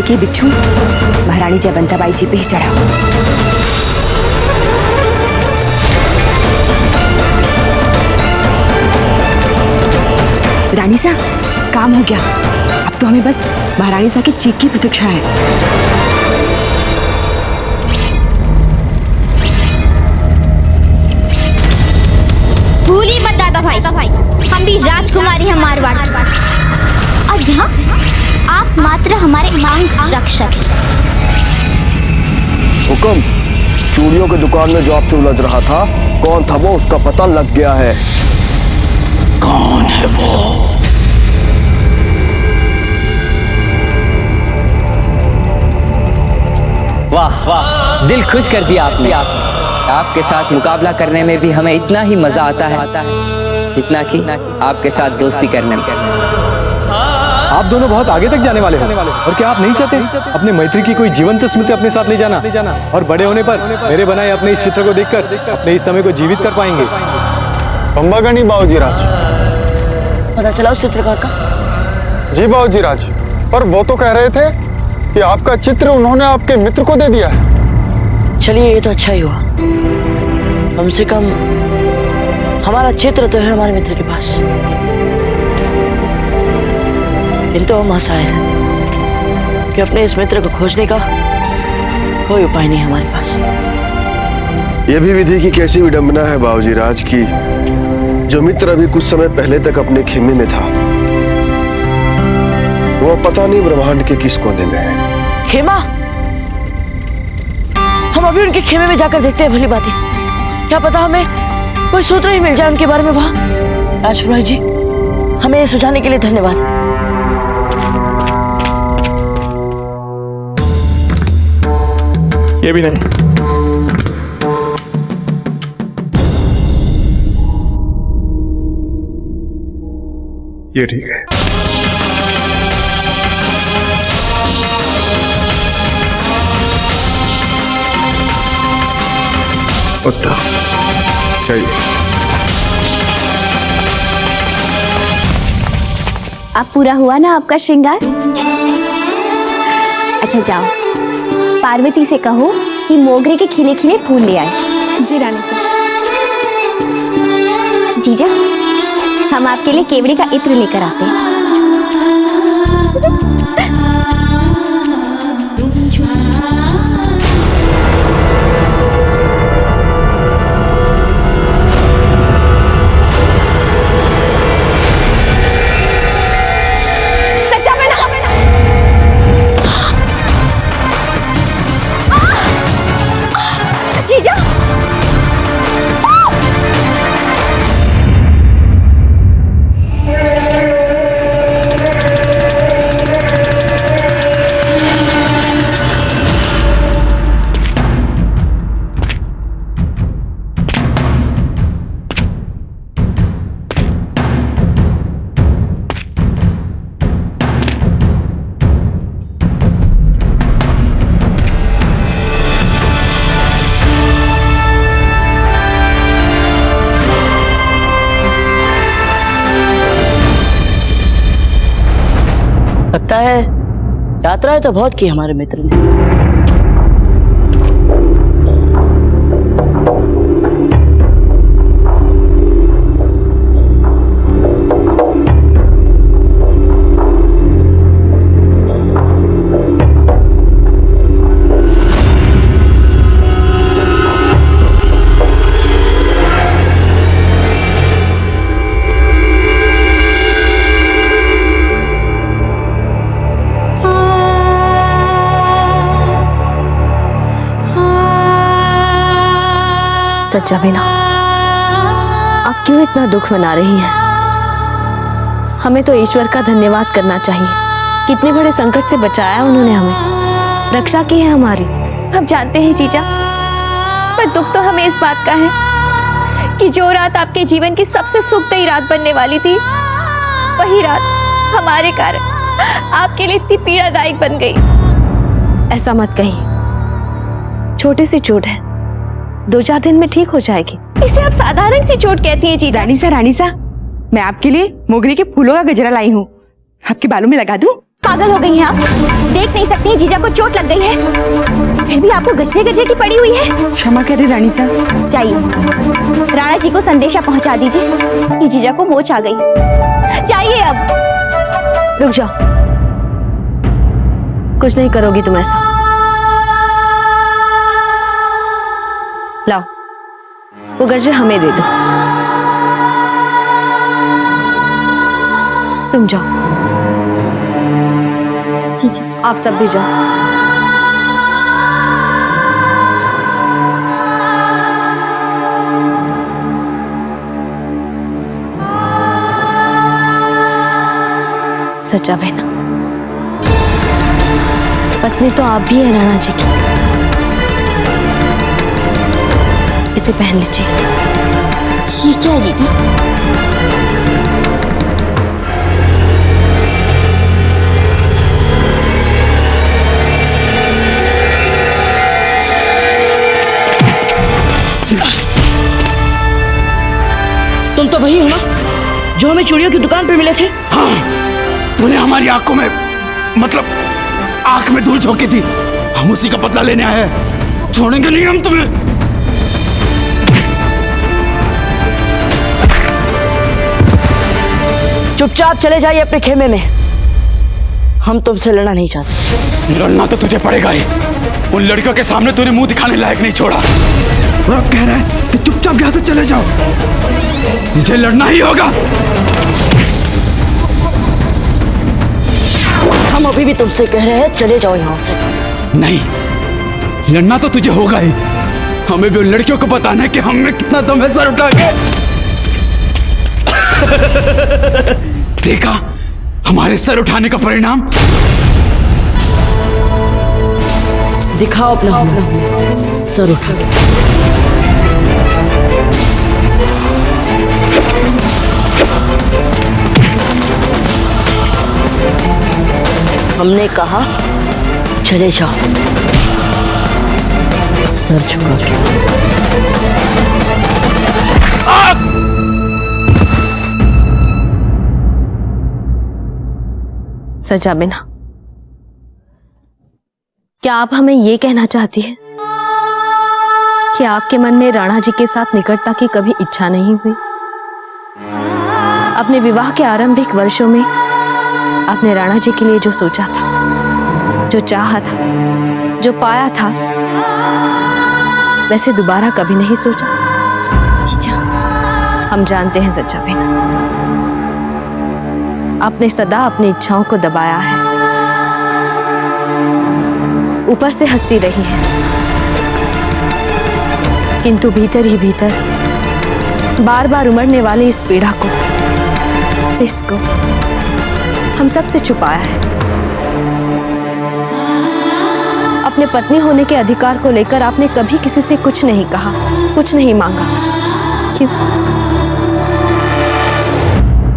कि ये बिच्छू महारानी जयवंताबाई जी पे ही चढ़ा। रानी सा, काम हो गया। अब तो हमें बस महारानी सा की चीख की प्रतीक्षा है। भूली मत दादा भाई, हम भी राजकुमारी हैं मारवाड़, और यहाँ आप मात्र हमारे मांग रक्षक हैं। हुकुम, चूड़ियों की दुकान में जो आपसे उलझ रहा था, कौन था वो, उसका पता लग गया है। कौन है वो? वाह वाह, दिल खुश कर दिया आपने। आपके साथ मुकाबला करने में भी हमें इतना ही मजा आता है जितना कि आपके साथ दोस्ती करने में। आप दोनों बहुत आगे तक जाने वाले हो, और क्या आप नहीं चाहते अपने मैत्री की कोई जीवंत स्मृति अपने साथ ले जाना? और बड़े होने पर मेरे बनाए अपने इस चित्र को देखकर अपने इस समय को जीवित कर पाएंगे। पंबागनी बाबूजी राज। पता चला उस चित्रकार का? जी बाबूजी राज, पर वो तो कह रहे थे कि आपका चित्र उन्होंने आपके मित्र को दे दिया है। चलिए, ये तो अच्छा ही हुआ। कम से कम हमारा चित्र तो है हमारे मित्र के पास। किंतु हम आशा है कि अपने इस मित्र को खोजने का कोई उपाय नहीं है हमारे पास। यह भी विधि की कैसी विडंबना है बाबूजी राज की, जो मित्र अभी कुछ समय पहले तक अपने खेमे में था, वो पता नहीं ब्रह्मांड के किस कोने में है। खेमा? हम अभी उनके खेमे में जाकर देखते हैं। भली बात है, क्या पता हमें कोई सूत्र ही मिल जाए उनके बारे में वहां। राजपुरोहित जी, हमें ये सुझाने के लिए धन्यवाद। ये भी नहीं। ये ठीक है। उत्तर चाहिए। अब पूरा हुआ ना आपका श्रृंगार? अच्छा जाओ, पार्वती से कहो कि मोगरे के खिले खिले फूल ले आए। जी रानी सा। जीजा, हम आपके लिए केवड़े का इत्र लेकर आते हैं। लगता है यात्राएं तो बहुत की हमारे मित्र ने। सच्चा मीना, आप क्यों इतना दुख मना रही हैं? हमें तो ईश्वर का धन्यवाद करना चाहिए। कितने बड़े संकट से बचाया उन्होंने हमें, रक्षा की है हमारी। हम जानते हैं जीजा, पर दुख तो हमें इस बात का है कि जो रात आपके जीवन की सबसे सुखदायी रात बनने वाली थी, वही रात हमारे कारण आपके लिए इतनी पीड़ादायक बन गई। ऐसा मत कहिए, छोटी सी चोट है, 2-4 दिन में ठीक हो जाएगी। इसे आप साधारण सी चोट कहती हैं जीजा? रानी सा, मैं आपके लिए मोगरे के फूलों का गजरा लाई हूँ, आपके बालों में लगा दूं? पागल हो गई हैं आप? देख नहीं सकती हैं जीजा को चोट लग गई है, फिर भी आपको गजरे गजरे की पड़ी हुई है। क्षमा करें रानी साहब। जाइए, राणा जी को संदेशा पहुंचा दीजिए कि जीजा को मोच आ गई। जाइए अब। रुक जाओ, कुछ नहीं करोगी तुम ऐसा। लाओ, वो गजरे हमें दे दो। तुम जाओ। जीजा, आप सब भी जाओ। सच्चा बहना, पत्नी तो आप भी है राणा जी की। इसे पहन लीजिए। ये क्या है जीजा? तुम तो वही हो ना जो हमें चूड़ियों की दुकान पे मिले थे? हाँ, तूने हमारी आंखों में, मतलब आंख में धूल झोंकी थी। हम उसी का बदला लेने आए हैं। छोड़ेंगे नहीं हम तुम्हें। चुपचाप चले जाइए अपने खेमे में। हम तुमसे लड़ना नहीं चाहते। लड़ना तो तुझे पड़ेगा ही। उन लड़कियों के सामने तूने मुंह दिखाने लायक नहीं छोड़ा। और अब कह रहा है कि चुपचाप यहाँ से चले जाओ। तुझे लड़ना ही होगा। हम अभी भी तुमसे कह रहे हैं चले जाओ यहाँ से। नहीं, लड़ना तो तुझे होगा ही। हमें भी उन लड़कियों को बताना है कि हम में कितना दम है सर उठा के। देखा हमारे सर उठाने का परिणाम। दिखाओ अपना सर उठा के। हमने कहा चले जाओ, सर झुका के। सजा बिना, क्या आप हमें ये कहना चाहती हैं कि आपके मन में राणा जी के साथ निकटता की कभी इच्छा नहीं हुई? अपने विवाह के आरंभिक वर्षों में आपने राणा जी के लिए जो सोचा था, जो चाहा था, जो पाया था, वैसे दोबारा कभी नहीं सोचा? जीजा, हम जानते हैं सच्चा बहना, आपने सदा अपनी इच्छाओं को दबाया है, ऊपर से हंसती रही है, किंतु भीतर ही भीतर बार बार उमड़ने वाली इस पीड़ा को, इसको हम सबसे छुपाया है। अपने पत्नी होने के अधिकार को लेकर आपने कभी किसी से कुछ नहीं कहा, कुछ नहीं मांगा। क्यों?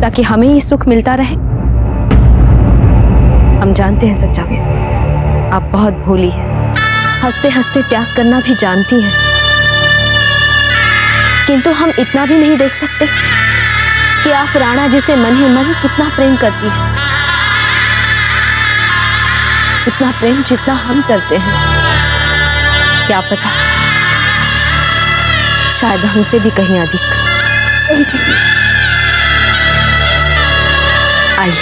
ताकि हमें ये सुख मिलता रहे। हम जानते हैं सच्चा में आप बहुत भोली हैं, हंसते हंसते त्याग करना भी जानती हैं, किंतु हम इतना भी नहीं देख सकते कि आप राणा जी से मन ही मन कितना प्रेम करती हैं, इतना प्रेम जितना हम करते हैं। क्या पता शायद हमसे भी कहीं अधिक। आइए,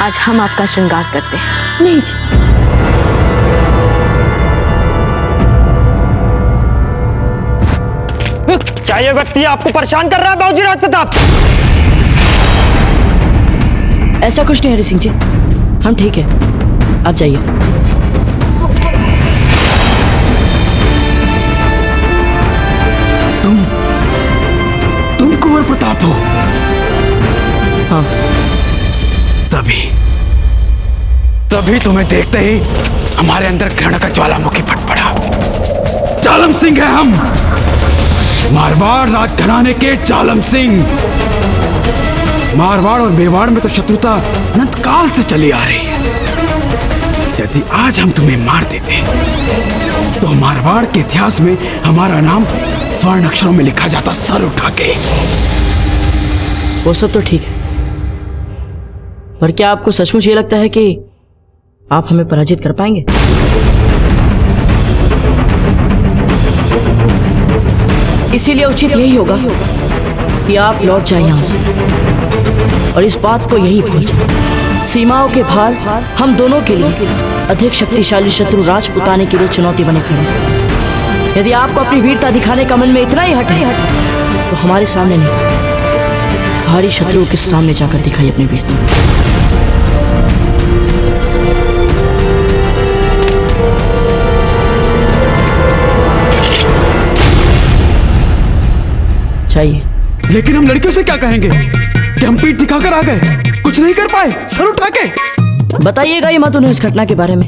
आज हम आपका श्रृंगार करते हैं। नहीं जी, क्या ये व्यक्ति आपको परेशान कर रहा है बाबूजी राज प्रताप? ऐसा कुछ नहीं हरि सिंह जी, हम ठीक है, आप जाइए। तुम कुंवर प्रताप हो? हाँ। तभी तुम्हें देखते ही हमारे अंदर घृणा का ज्वालामुखी फट पड़ा। जालम सिंह है हम, मारवाड़ राजघराने के जालम सिंह। मारवाड़ और मेवाड़ में तो शत्रुता अनंत काल से चली आ रही है। यदि आज हम तुम्हें मार देते तो मारवाड़ के इतिहास में हमारा नाम स्वर्ण अक्षरों में लिखा जाता, सर उठा के। वो सब तो ठीक है, पर क्या आपको सचमुच ये लगता है कि आप हमें पराजित कर पाएंगे? इसीलिए उचित यही होगा कि आप लौट जाए यहाँ से और इस बात को यही भूल जाए। सीमाओं के बाहर हम दोनों के लिए अधिक शक्तिशाली शत्रु राजपुताने के लिए चुनौती बने खड़े हैं। यदि आपको अपनी वीरता दिखाने का मन में इतना ही हट है तो हमारे सामने नहीं, भारी शत्रुओं के सामने जाकर दिखाई अपनी वीरता। चाहिए। लेकिन हम लड़कियों से क्या कहेंगे कि हम पीठ दिखाकर आ गए, कुछ नहीं कर पाए, सर उठा के? बताइएगा ही मत उन्हें इस घटना के बारे में।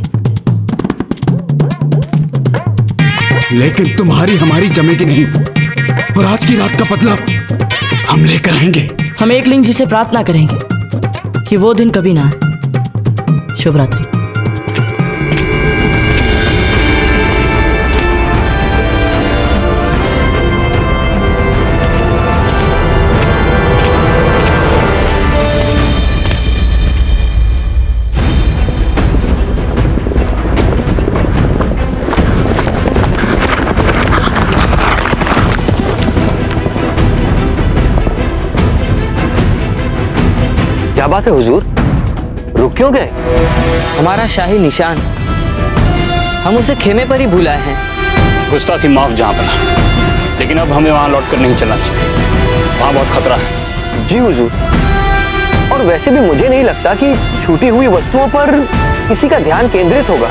लेकिन तुम्हारी हमारी जमेगी नहीं, और आज की रात का बदला हम लेकर आएंगे। हम एकलिंग जी से प्रार्थना करेंगे कि वो दिन कभी ना आए। शुभ रात्रि। क्या बात है हुजूर, रुक क्यों गए? हमारा शाही निशान, हम उसे खेमे पर ही भुलाए हैं। गुस्ताखी माफ जहां बना, लेकिन अब हमें वहां लौटकर नहीं चलना चाहिए, वहां बहुत खतरा है। जी हुजूर, और वैसे भी मुझे नहीं लगता कि छूटी हुई वस्तुओं पर किसी का ध्यान केंद्रित होगा।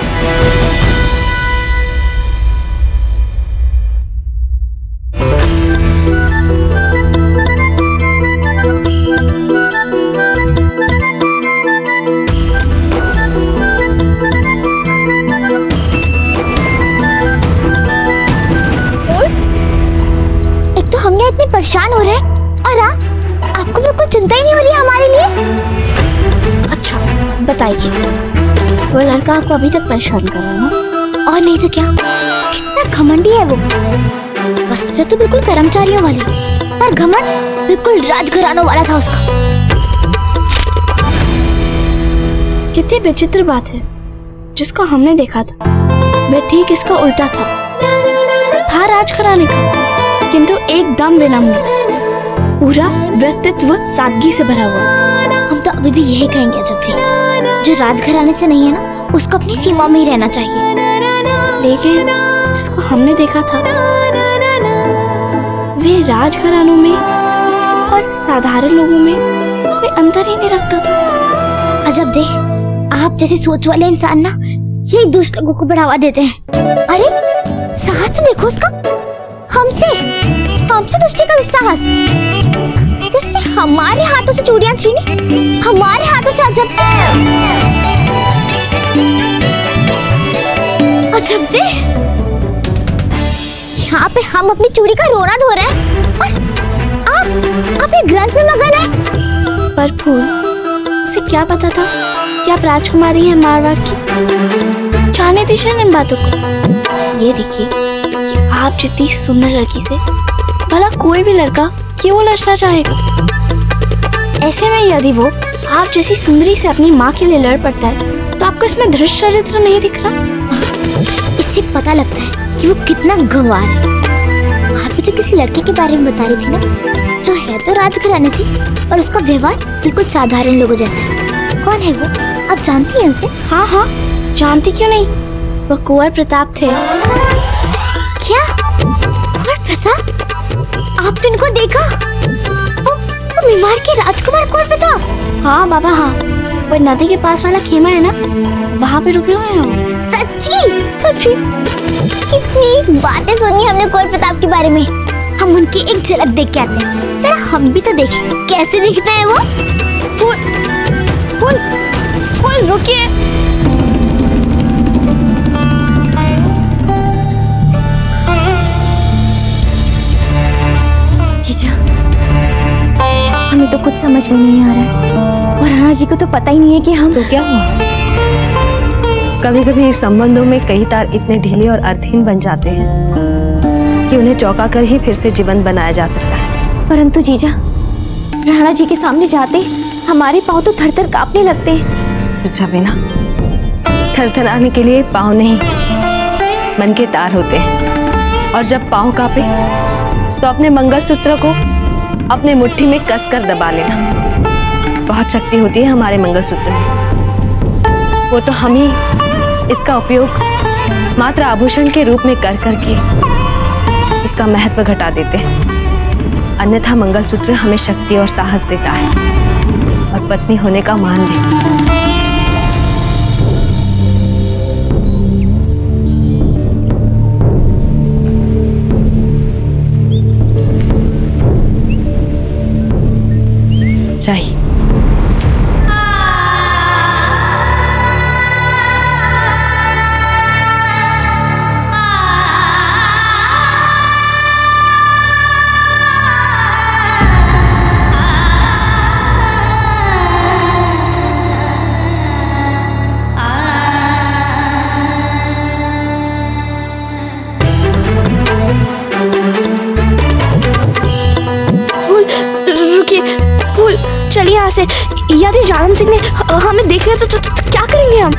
परेशान हो रहे और आपको बिल्कुल चिंता ही नहीं हो रही है हमारे लिए? अच्छा बताइए, वो लड़का आपको अभी तक परेशान कर रहा है ना? और नहीं तो क्या, कितना घमंडी है वो। वस्त्र तो बिल्कुल कर्मचारियों वाली, पर घमंड बिल्कुल राजघरानों वाला था उसका। कितनी विचित्र बात है, जिसको हमने देखा था वह ठीक इसका उल्टा था राजघराने का, किंतु एकदम विनम्र, पूरा व्यक्तित्व सादगी से भरा हुआ। हम तो अभी भी यही कहेंगे अजब, जो राजघराने से नहीं है ना, उसको अपनी सीमा में ही रहना चाहिए। लेकिन जिसको हमने देखा था वे राजघरानों में और साधारण लोगों में कोई अंतर ही नहीं रखता था। अजब दे, आप जैसी सोच वाले इंसान ना यही दुष्ट लोगों को बढ़ावा देते हैं। अरे साहस तो देखो उसका, हमसे दुष्टी का साहस। उसने हमारे हाथों से चूड़ियां छीनी, हमारे हाथों से अजब दे, यहाँ पे हम अपनी चूड़ी का रोना धो रहे हैं और आप अपने ग्रंथ में मगन है। पर फूल, उसे क्या पता था कि आप राजकुमारी हैं मारवाड़ की? जाने दीजिए इन बातों को। ये देखिए कि आप जितनी सुंदर लड़की से भला कोई भी लड़का क्यों लड़ना चाहेगा। ऐसे में यदि वो आप जैसी सुंदरी से अपनी माँ के लिए लड़ पड़ता है तो आपको इसमें धृष्ट चरित्र नहीं दिख रहा? इससे पता लगता है कि वो कितना गंवार है। आप तो किसी लड़के के बारे में बता रही थी ना, जो है तो राजघराने से और उसका व्यवहार बिल्कुल साधारण लोगों जैसा है। कौन है वो, आप जानती हैं उसे? हाँ हाँ, जानती क्यों नहीं, वो कुंवर प्रताप थे। क्या कुंवर प्रताप? आपने इनको देखा? वो मेवाड़ के राजकुमार कुंवर प्रताप? हाँ बाबा हाँ, वो नदी के पास वाला खेमा है ना, वहाँ पे रुके हुए हैं। सच्ची? सच्ची? कितनी बातें सुनी हमने कुंवर प्रताप के बारे में। हम उनकी एक झलक देख के आते हैं, जरा हम भी तो देखें कैसे दिखते हैं वो। फूल रुकिए। हमें तो कुछ समझ में नहीं आ रहा है और राणा जी को तो पता ही नहीं है कि हम। तो क्या हुआ? कभी कभी संबंधों में कई तार इतने ढीले और अर्थहीन बन जाते हैं कि उन्हें चौंका कर ही फिर से जीवन बनाया जा सकता है। परंतु जीजा, राणा जी के सामने जाते हमारे पाँव तो थर-थर कांपने लगते हैं। सच्चा बिना थरथराने के लिए पाँव नहीं, मन के तार होते हैं। और जब पाँव कांपे तो अपने मंगलसूत्र को अपने मुट्ठी में कसकर दबा लेना। बहुत शक्ति होती है हमारे मंगलसूत्र में। वो तो हम ही इसका उपयोग मात्र आभूषण के रूप में कर करके इसका महत्व घटा देते हैं। अन्यथा मंगलसूत्र हमें शक्ति और साहस देता है और पत्नी होने का मान देता है। चाहिए चलिए यहाँ से। यदि जालम सिंह ने हमें देख लिया तो क्या करेंगे हम?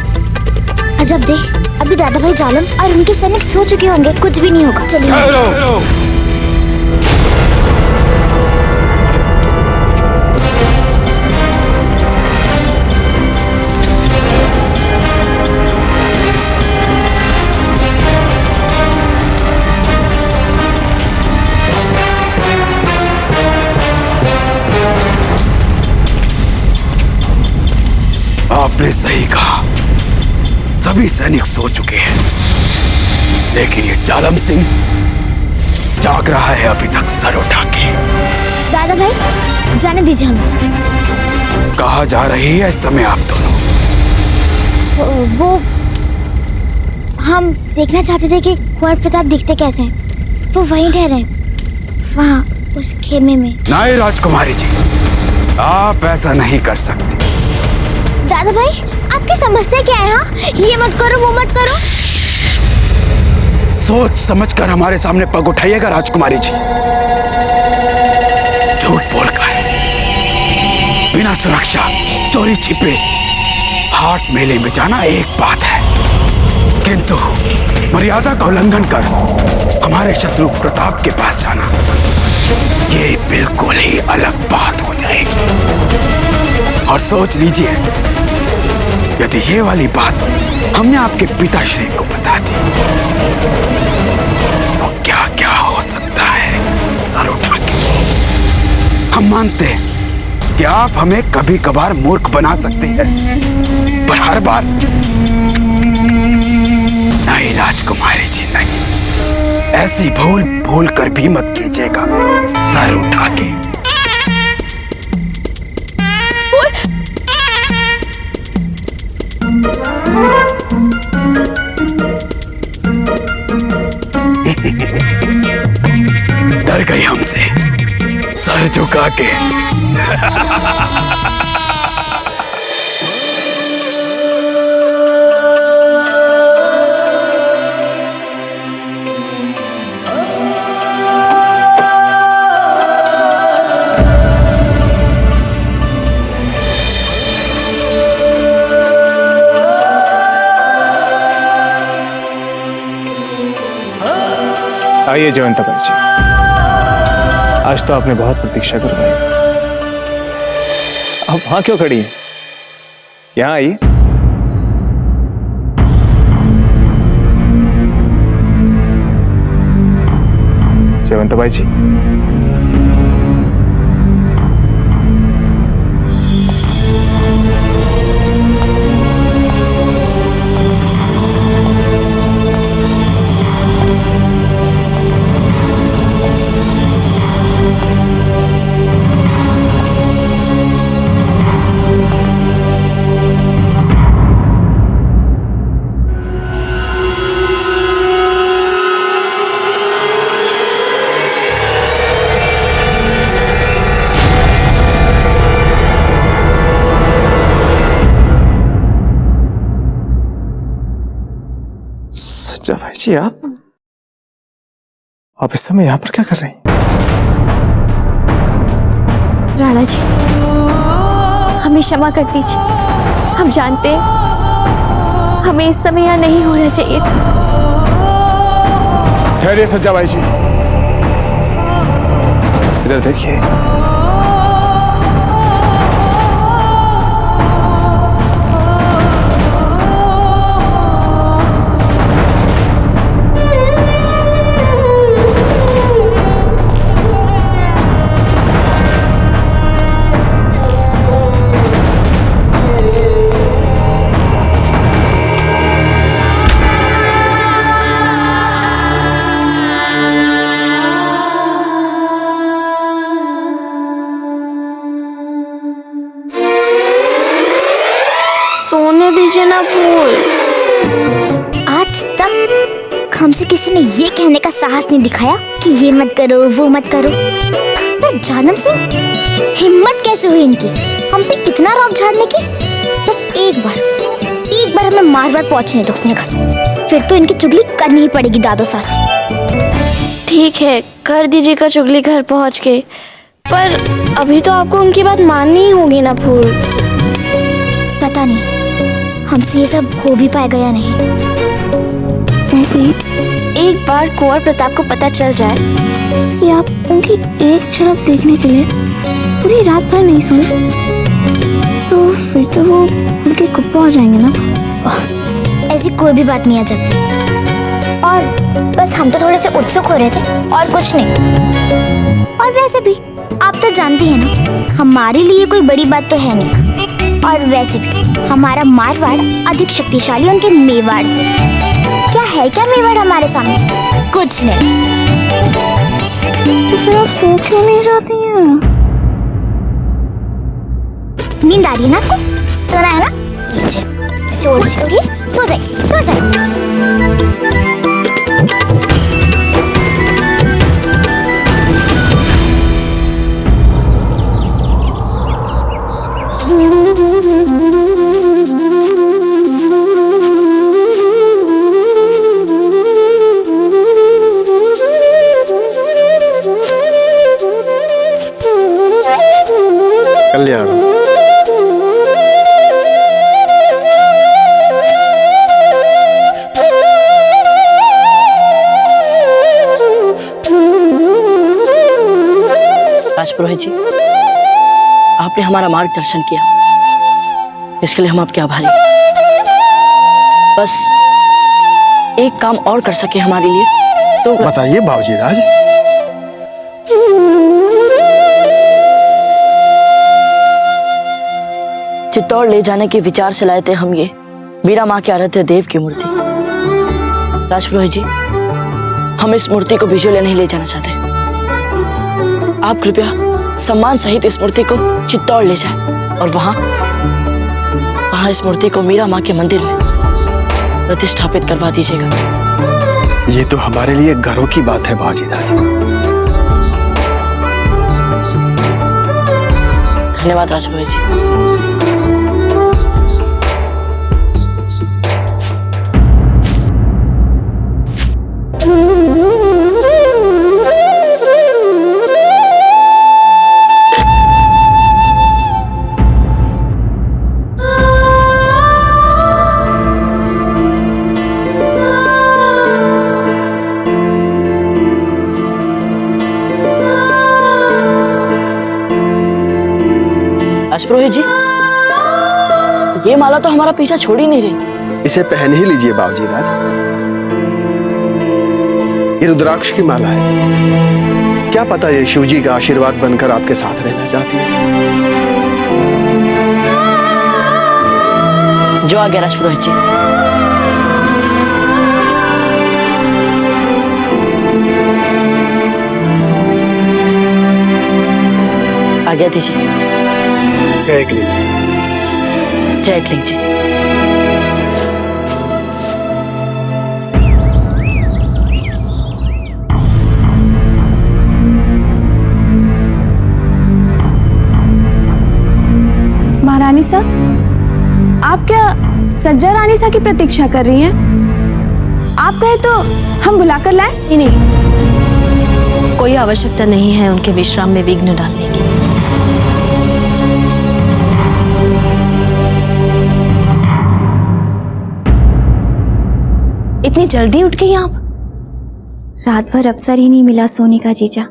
अजब दे, अभी दादा भाई जालम और उनके सैनिक सो चुके होंगे, कुछ भी नहीं होगा। चलिए। आपने सही कहा, सभी सैनिक सो चुके हैं, लेकिन ये जालम सिंह जाग रहा है अभी तक सर उठा के। दादा भाई जाने दीजिए हमें। कहाँ जा रही है इस समय आप दोनों? वो हम देखना चाहते थे कि कुंवर प्रताप दिखते कैसे हैं। वो वहीं ठहरे वहाँ उस खेमे में। नहीं राजकुमारी जी, आप ऐसा नहीं कर सकती। दादा भाई आपकी समस्या क्या है? हाँ, ये मत करो वो मत करो। सोच समझकर हमारे सामने पग उठाइएगा राजकुमारी जी। झूठ बोलकर बिना सुरक्षा चोरी छिपे हाट मेले में जाना एक बात है, किंतु मर्यादा का उल्लंघन कर हमारे शत्रु प्रताप के पास जाना ये बिल्कुल ही अलग बात हो जाएगी। और सोच लीजिए, यदि ये वाली बात हमने आपके पिताश्री को बता दी तो क्या क्या हो सकता है सर उठा के। हम मानते हैं कि आप हमें कभी कभार मूर्ख बना सकते हैं, पर हर बार नहीं राजकुमारी जी, नहीं। ऐसी भूल भूल कर भी मत कीजिएगा सर उठा के। डर गई हमसे सर झुका के। आइए जयवंता बाई जी, आज तो आपने बहुत प्रतीक्षा करवाई। आप वहां क्यों खड़ी हैं? यहाँ आइए। जयवंता बाई जी, सच्चा भाई जी, आप इस समय यहाँ पर क्या कर रही हैं? राणा जी, हमें क्षमा कर दीजिए। हम जानते हैं हमें इस समय यहाँ नहीं होना चाहिए। ठहरिए सज्जाबाई जी, इधर देखिए। सोने दीजिए ना फूल। आज तक हमसे किसी ने ये कहने का साहस नहीं दिखाया कि ये मत करो वो मत करो। पर जानम सिंह, हिम्मत कैसे हुई इनकी हम पे इतना रौब झाड़ने की। बस एक बार हमें मारवाड़ पहुंचने दो अपने घर, फिर तो इनकी चुगली करनी ही पड़ेगी दादो सासे। ठीक है, कर दीजिएगा चुगली घर पहुंच के, पर अभी तो आपको उनकी बात माननी ही होगी ना फूल। पता नहीं हमसे ये सब हो भी पाएगा या नहीं। ऐसे ही एक बार कुंवर प्रताप को पता चल जाए कि आप उनकी एक झलक देखने के लिए पूरी रात भर नहीं सोए, तो फिर तो वो उनके कुप्पा हो जाएंगे ना। ऐसी कोई भी बात नहीं है जब, और बस हम तो थोड़े से उत्सुक हो रहे थे और कुछ नहीं। और वैसे भी आप तो जानती हैं ना, हमारे लिए कोई बड़ी बात तो है नहीं। और वैसे भी हमारा मारवाड़ अधिक शक्तिशाली उनके मेवाड़ से। क्या मेवाड़ हमारे सामने? कुछ नहीं। तो फिर आप सो क्यों नहीं जाती हैं? नींद आ रही है ना आपको? सोना है ना? नीचे ऐसे उड़िए, सो जाइए, सो जाइए। कल्याण। राजपुरोहित जी, आपने हमारा मार्गदर्शन किया, इसके लिए हम आपके आभारी हैं। बस एक काम और कर सके हमारे लिए तो बताइए बाबूजी राज। चित्तौड़ ले जाने के विचार से लाए थे हम ये मीरा माँ के आराध्य देव की मूर्ति। राजपुरोहित जी, हम इस मूर्ति को विजुअल नहीं ले जाना चाहते। आप कृपया सम्मान सहित इस मूर्ति को चित्तौड़ ले जाएं और वहां इस मूर्ति को मीरा माँ के मंदिर में प्रतिष्ठापित करवा दीजिएगा। ये तो हमारे लिए घरों की बात है बाबूजी राज। धन्यवाद राजपुरोहित जी। राजपुरोहित जी, ये माला तो हमारा पीछा छोड़ ही नहीं रही। इसे पहन ही लीजिए बाबूजी राज। ये रुद्राक्ष की माला है। क्या पता ये शिवजी का आशीर्वाद बनकर आपके साथ रहना चाहती है। जो आ गया राजपुरोहित जी। आज्ञा दीजिए। जय क्लीं। जय क्लीं जी। महारानी सा, आप क्या सज्जा रानी सा की प्रतीक्षा कर रही हैं? आप कहे तो हम बुलाकर लाएं? नहीं, कोई आवश्यकता नहीं है उनके विश्राम में विघ्न डालने की। इतनी जल्दी उठ गई आप? रात भर अवसर ही नहीं मिला सोने का जीजा।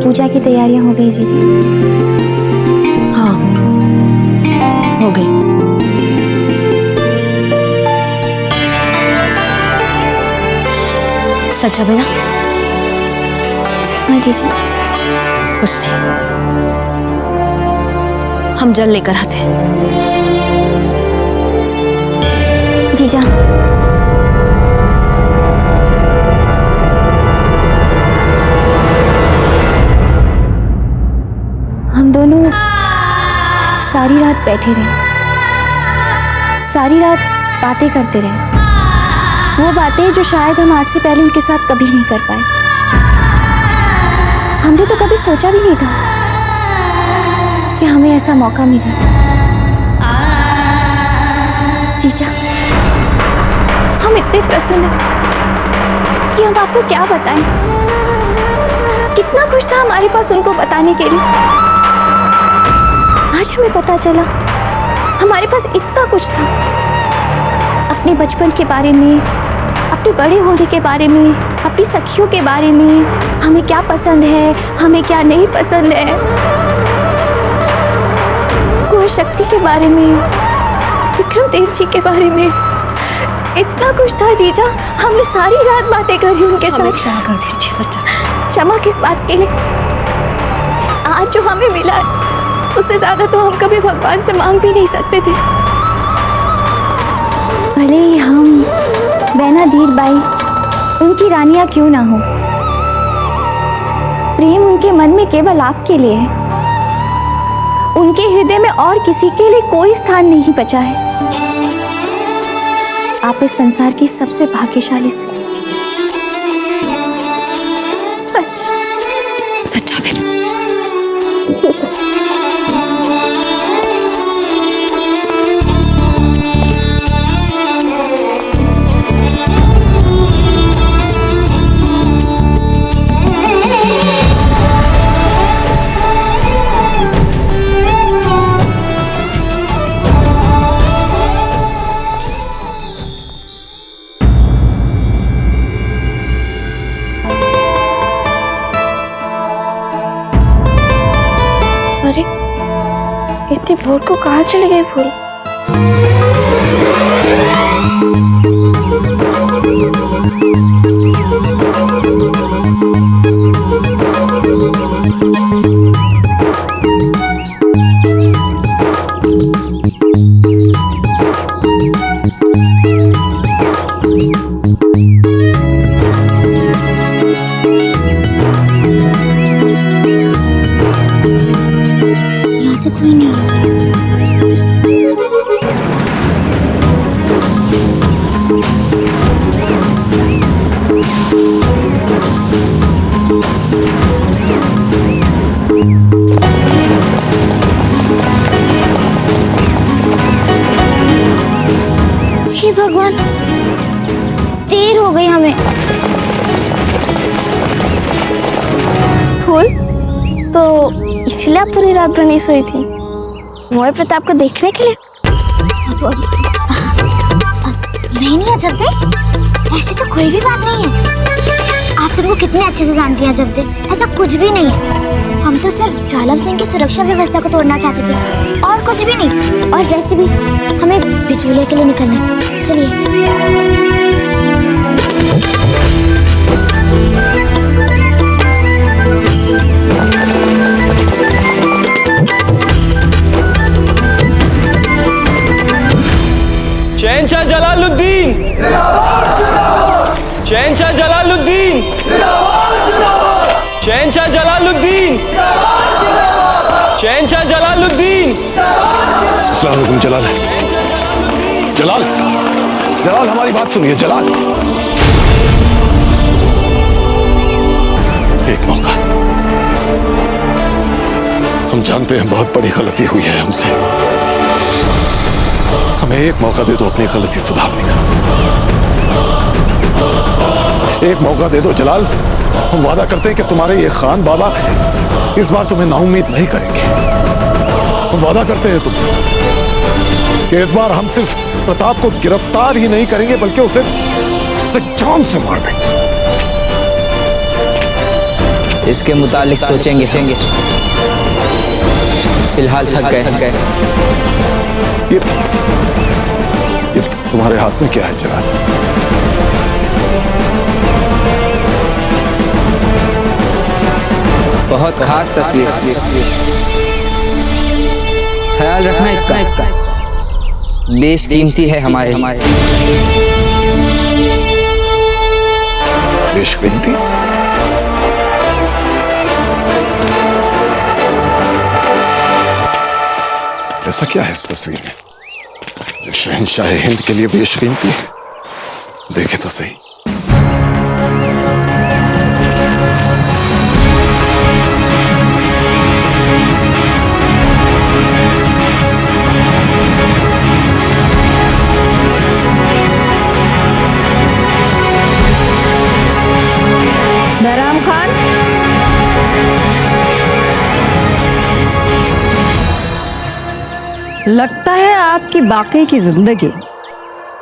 पूजा की तैयारियां हो गई जीजा? हाँ, हो गई। सच्चा बेटा? हाँ जीजा। कुछ नहीं, हम जल लेकर आते हैं। जीजा, हम दोनों सारी रात बैठे रहे, सारी रात बातें करते रहे, वो बातें जो शायद हम आज से पहले उनके साथ कभी नहीं कर पाए थे। हमने तो कभी सोचा भी नहीं था कि हमें ऐसा मौका मिले। जीजा, हम इतने प्रसन्न हैं कि हम आपको क्या बताएं। कितना कुछ था हमारे पास उनको बताने के लिए। आज हमें पता चला हमारे पास इतना कुछ था, अपने बचपन के बारे में, अपने बड़े होने के बारे में, अपनी सखियों के बारे में, हमें क्या पसंद है, हमें क्या नहीं पसंद है, कुंवर शक्ति के बारे में, विक्रम देव जी के बारे में। इतना कुछ था जीजा, हमने सारी रात बातें करी उनके साथ। क्षमा कर दीजिए सच्चा। क्षमा किस बात के लिए? आज जो हमें मिला है उससे ज्यादा तो हम कभी भगवान से मांग भी नहीं सकते थे। भले ही हम बैना धीर बाई उनकी रानियां क्यों ना हो, प्रेम उनके मन में केवल आपके लिए है। उनके हृदय में और किसी के लिए कोई स्थान नहीं बचा है। आप इस संसार की सबसे भाग्यशाली स्त्री हैं जीजा। सच सच्चा बेटा। अरे इतनी भोर को कहाँ चली गई फूल? यहाँ तो कोई नहीं है। हे भगवान, देर हो गई हमें। फूल तो इसीलिए आप पूरी रात भर नहीं सोई थी, कुंवर प्रताप को देखने के लिए? नहीं नहीं अजब दे, ऐसी तो कोई भी बात नहीं है। आप तुमको कितने अच्छे से जानती हैं अजब दे, ऐसा कुछ भी नहीं है। हम तो सिर्फ जालम सिंह की सुरक्षा व्यवस्था को तोड़ना चाहते थे और कुछ भी नहीं। और वैसे भी हमें बिचौलिए के लिए निकलना है। चलिए। शहंशाह जलालुद्दीन, शहंशाह जलालुद्दीन, शहंशाह जलालुद्दीन, शहंशाह जलालुद्दीन। अस्सलाम वालेकुम जलाल। जलाल, जलाल हमारी बात सुनिए जलाल। एक मौका, हम जानते हैं बहुत बड़ी गलती हुई है हमसे। हमें एक मौका दे दो अपनी गलती सुधारने का। एक मौका दे दो जलाल। हम वादा करते हैं कि तुम्हारे ये खान बाबा इस बार तुम्हें नाउम्मीद नहीं करेंगे। हम वादा करते हैं तुमसे। कि इस बार हम सिर्फ प्रताप को गिरफ्तार ही नहीं करेंगे बल्कि उसे जान से मार देंगे। इसके मुतालिक सोचेंगे। फिलहाल थक गए। ये तुम्हारे हाथ में क्या है जलाल? बहुत खास तस्वीर। ख्याल रखना इसका बेशकीमती है हमारे। बेशकीमती? ऐसा क्या है इस तस्वीर में जो शहंशाह हिंद के लिए बेशकीमती है? देखे तो सही। बैराम खान, लगता है आपकी बाकी की जिंदगी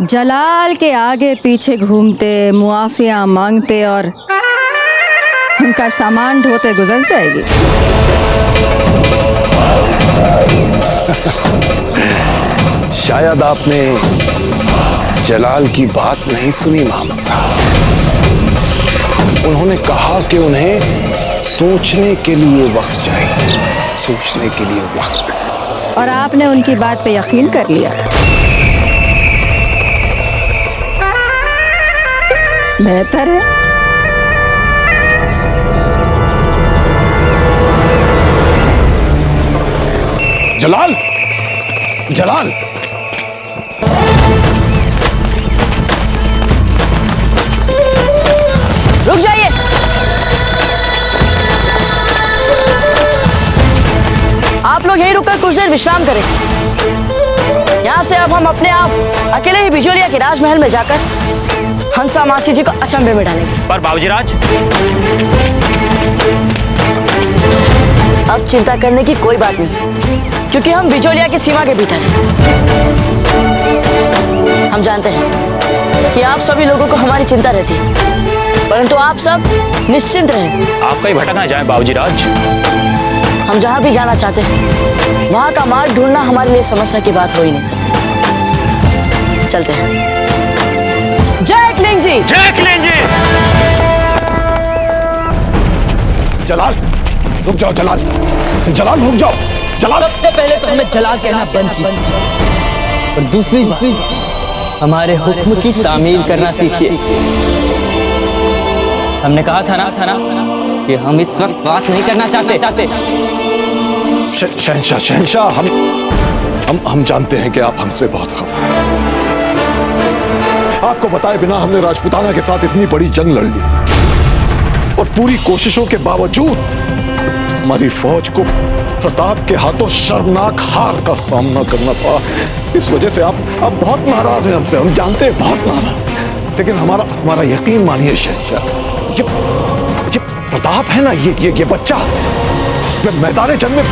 जलाल के आगे पीछे घूमते, मुआफिया मांगते और उनका सामान ढोते गुजर जाएगी। शायद आपने जलाल की बात नहीं सुनी मामा। उन्होंने कहा कि उन्हें सोचने के लिए वक्त चाहिए, सोचने के लिए वक्त। और आपने उनकी बात पे यकीन कर लिया। बेहतर है। जलाल, जलाल, रुक जाइए। आप लोग यहीं रुककर कुछ देर विश्राम करें। यहाँ से अब हम अपने आप अकेले ही बिजोलिया के राजमहल में जाकर हंसा मासी जी को अचंभे में डालेंगे। पर बाबूजी राज, अब चिंता करने की कोई बात नहीं, क्योंकि हम बिजोलिया की सीमा के भीतर हैं। हम जानते हैं कि आप सभी लोगों को हमारी चिंता रहती है, परंतु आप सब निश्चिंत रहें। आप कहीं भटक ना जाएं बाबूजी राज। हम जहाँ भी जाना चाहते हैं वहाँ का मार्ग ढूंढना हमारे लिए समस्या की बात हो ही नहीं सकती। चलते हैं। जय क्लिंग जी, जय क्लिंग जी। जलाल, रुक जाओ जलाल, जलाल रुक जाओ। जलाल, सबसे पहले तो हमें जलाल कहना बंद कीजिए और दूसरी बात हमारे हुक्म की तामील करना सीखिए। हमने कहा था ना कि हम इस वक्त बात नहीं करना चाहते। शहंशाह, शहंशाह, हम जानते हैं कि आप हमसे बहुत खफा हैं। आपको बताए बिना हमने राजपूताना के साथ इतनी बड़ी जंग लड़ ली और पूरी कोशिशों के बावजूद हमारी फौज को प्रताप के हाथों शर्मनाक हार का सामना करना पड़ा। इस वजह से आप बहुत नाराज हैं हमसे, हम जानते हैं बहुत नाराज हैं। लेकिन हमारा यकीन मानिए शहंशाह, ये प्रताप है ना, ये बच्चा मैदान जंग में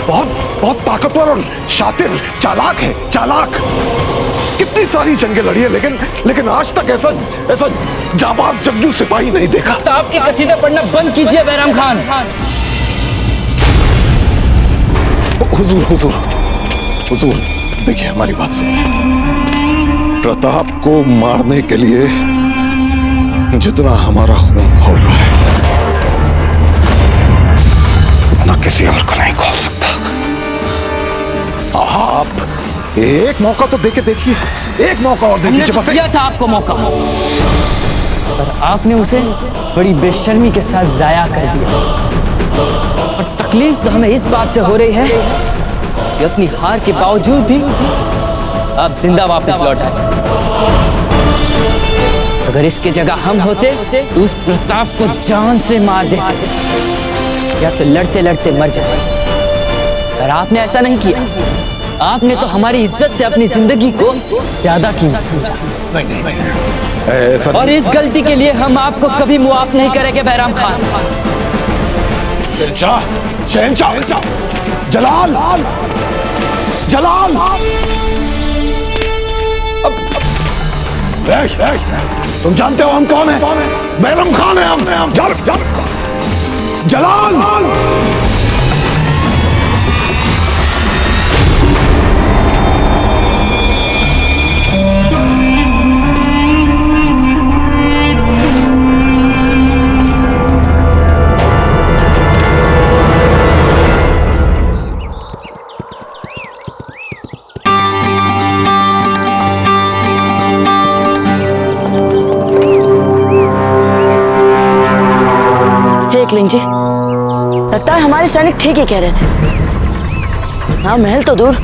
बहुत ताकतवर और शातिर, चालाक है, चालाक। कितनी सारी जंगें लड़ी है, लेकिन आज तक ऐसा जाबाज जंगजू सिपाही नहीं देखा। तो आपके कसीदे पढ़ना बंद कीजिए बैराम खान। हुजूर, देखिए हमारी बात सुनिए। प्रताप को मारने के लिए जितना हमारा खून खोल रहा है उतना किसी और को नहीं खोल सकता। आप एक मौका तो देखिए, एक मौका और दे दीजिए। बस दिया था आपको मौका, पर आपने उसे बड़ी बेशर्मी के साथ जाया कर दिया। और तकलीफ तो हमें इस बात से हो रही है कि अपनी हार के बावजूद भी आप जिंदा वापस लौट आए। अगर इसके जगह हम होते तो उस प्रताप को जान से मार देते या तो लड़ते लड़ते मर जाते। पर आपने ऐसा नहीं किया। आपने तो हमारी इज्जत से अपनी जिंदगी को ज्यादा कीमती समझा। नहीं, और इस गलती के लिए हम आपको कभी मुआफ नहीं करेंगे बैराम खान। शहंशाह, जलाल, तुम जानते हो हम कौन है? बैरम खान है हम। जलाल। एकलिंग जी, लगता है हमारे सैनिक ठीक ही कह रहे थे। हाँ, महल तो दूर,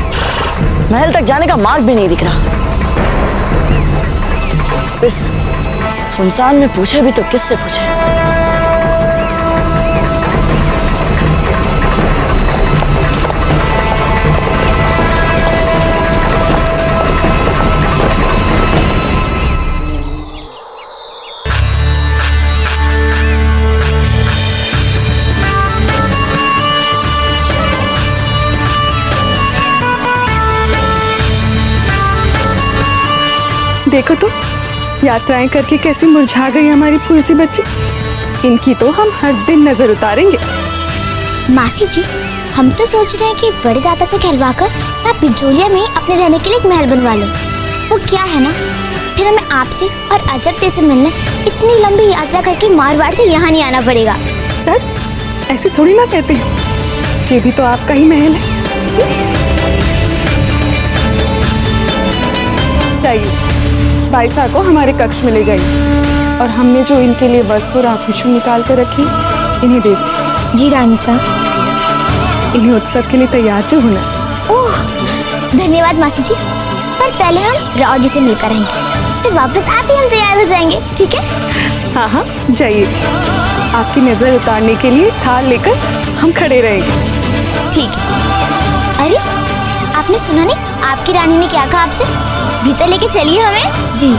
महल तक जाने का मार्ग भी नहीं दिख रहा। इस सुनसान में पूछे भी तो किससे पूछे? देखो तो यात्राएं करके कैसी मुरझा गई हमारी फूल सी बच्ची। इनकी तो हम हर दिन नजर उतारेंगे। मासी जी, हम तो सोच रहे हैं कि बड़े दादा से कहलवाकर यहाँ बिजोलिया में अपने रहने के लिए एक महल बनवा लें। वो क्या है ना, फिर हमें आपसे और अजब से मिलने इतनी लंबी यात्रा करके मारवाड़ से यहाँ नहीं आना पड़ेगा। ऐसे थोड़ी ना कहते हैं, ये भी तो आपका ही महल है। चाहिए भाई साहब को हमारे कक्ष में ले जाइए और हमने जो इनके लिए वस्त्र और आभूषण निकाल कर रखी इन्हें दे दीजिए। जी रानी साहब। इन्हें उत्सव के लिए तैयार जो होना। ओह, धन्यवाद मासी जी। पर पहले हम राव जी से मिलकर आएंगे, फिर वापस आते ही हम तैयार हो जाएंगे, ठीक है? हाँ हाँ, जाइए। आपकी नजर उतारने के लिए थाल लेकर हम खड़े रहेंगे। ठीक है। अरे, आपने सुना नहीं आपकी रानी ने क्या कहा आपसे? भीतर लेके चलिए हमें। जी।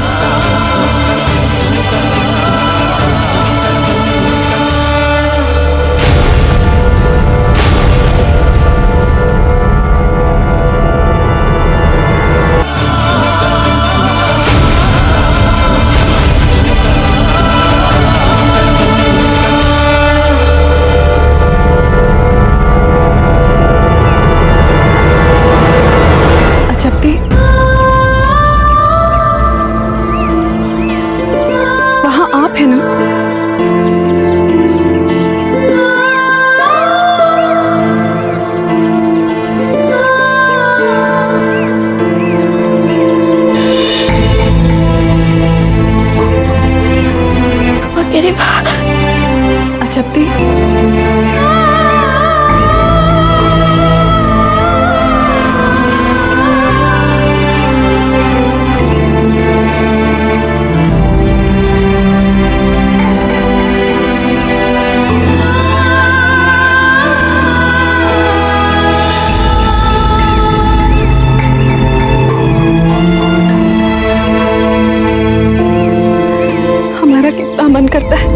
मन करता है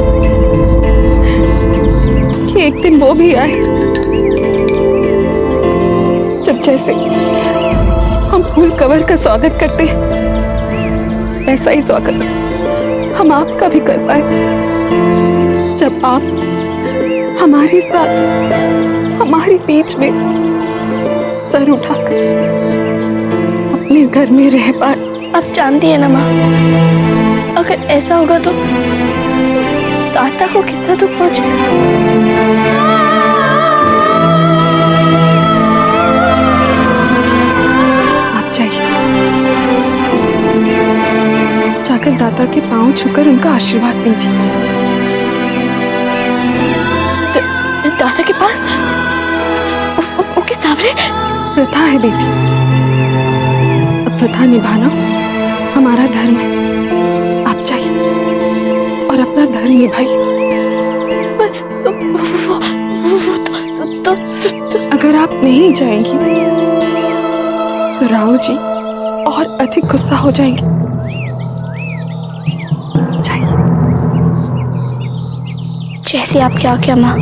कि एक दिन वो भी आए जब जैसे हम फूल कवर का स्वागत करते हैं ऐसा ही स्वागत हम आपका भी कर पाए, जब आप हमारे साथ हमारी बीच में सर उठाकर अपने घर में रह पाए। आप जानती है ना माँ, अगर ऐसा होगा तो दादा को कितना दुख पहुंचेगा। आप जाइए, जाकर दादा के पांव छूकर उनका आशीर्वाद लीजिए। दादा के पास उनके सामने प्रथा है बेटी, अब प्रथा निभाना हमारा धर्म है। आप जाइए और अपना धर्म निभाइए। अगर आप नहीं जाएंगी तो राव जी और अधिक गुस्सा हो जाएंगे। जाइए। जैसे आपकी आज्ञा माँ।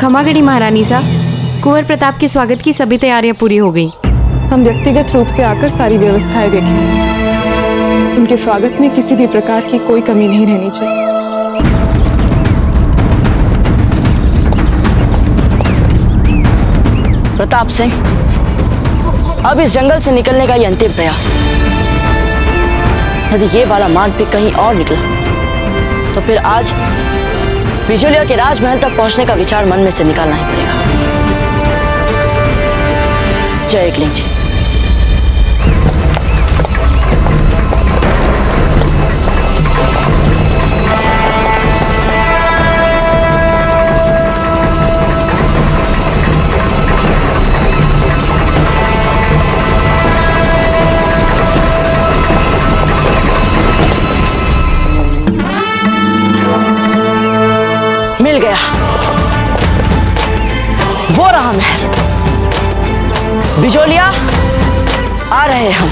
क्षमा करी महारानी साहब, कुंवर प्रताप के स्वागत की सभी तैयारियां पूरी हो गई। हम व्यक्तिगत रूप से आकर सारी व्यवस्थाएं देखेंगे। उनके स्वागत में किसी भी प्रकार की कोई कमी नहीं रहनी चाहिए। प्रताप सिंह, अब इस जंगल से निकलने का ये अंतिम प्रयास। यदि ये वाला मानपिक कहीं और निकला तो फिर आज बिजोलिया के राजमहल तक पहुंचने का विचार मन में से निकालना ही पड़ेगा। जय एकलिंग जी। मिल गया, वो रहा महल। बिजोलिया, आ रहे हम।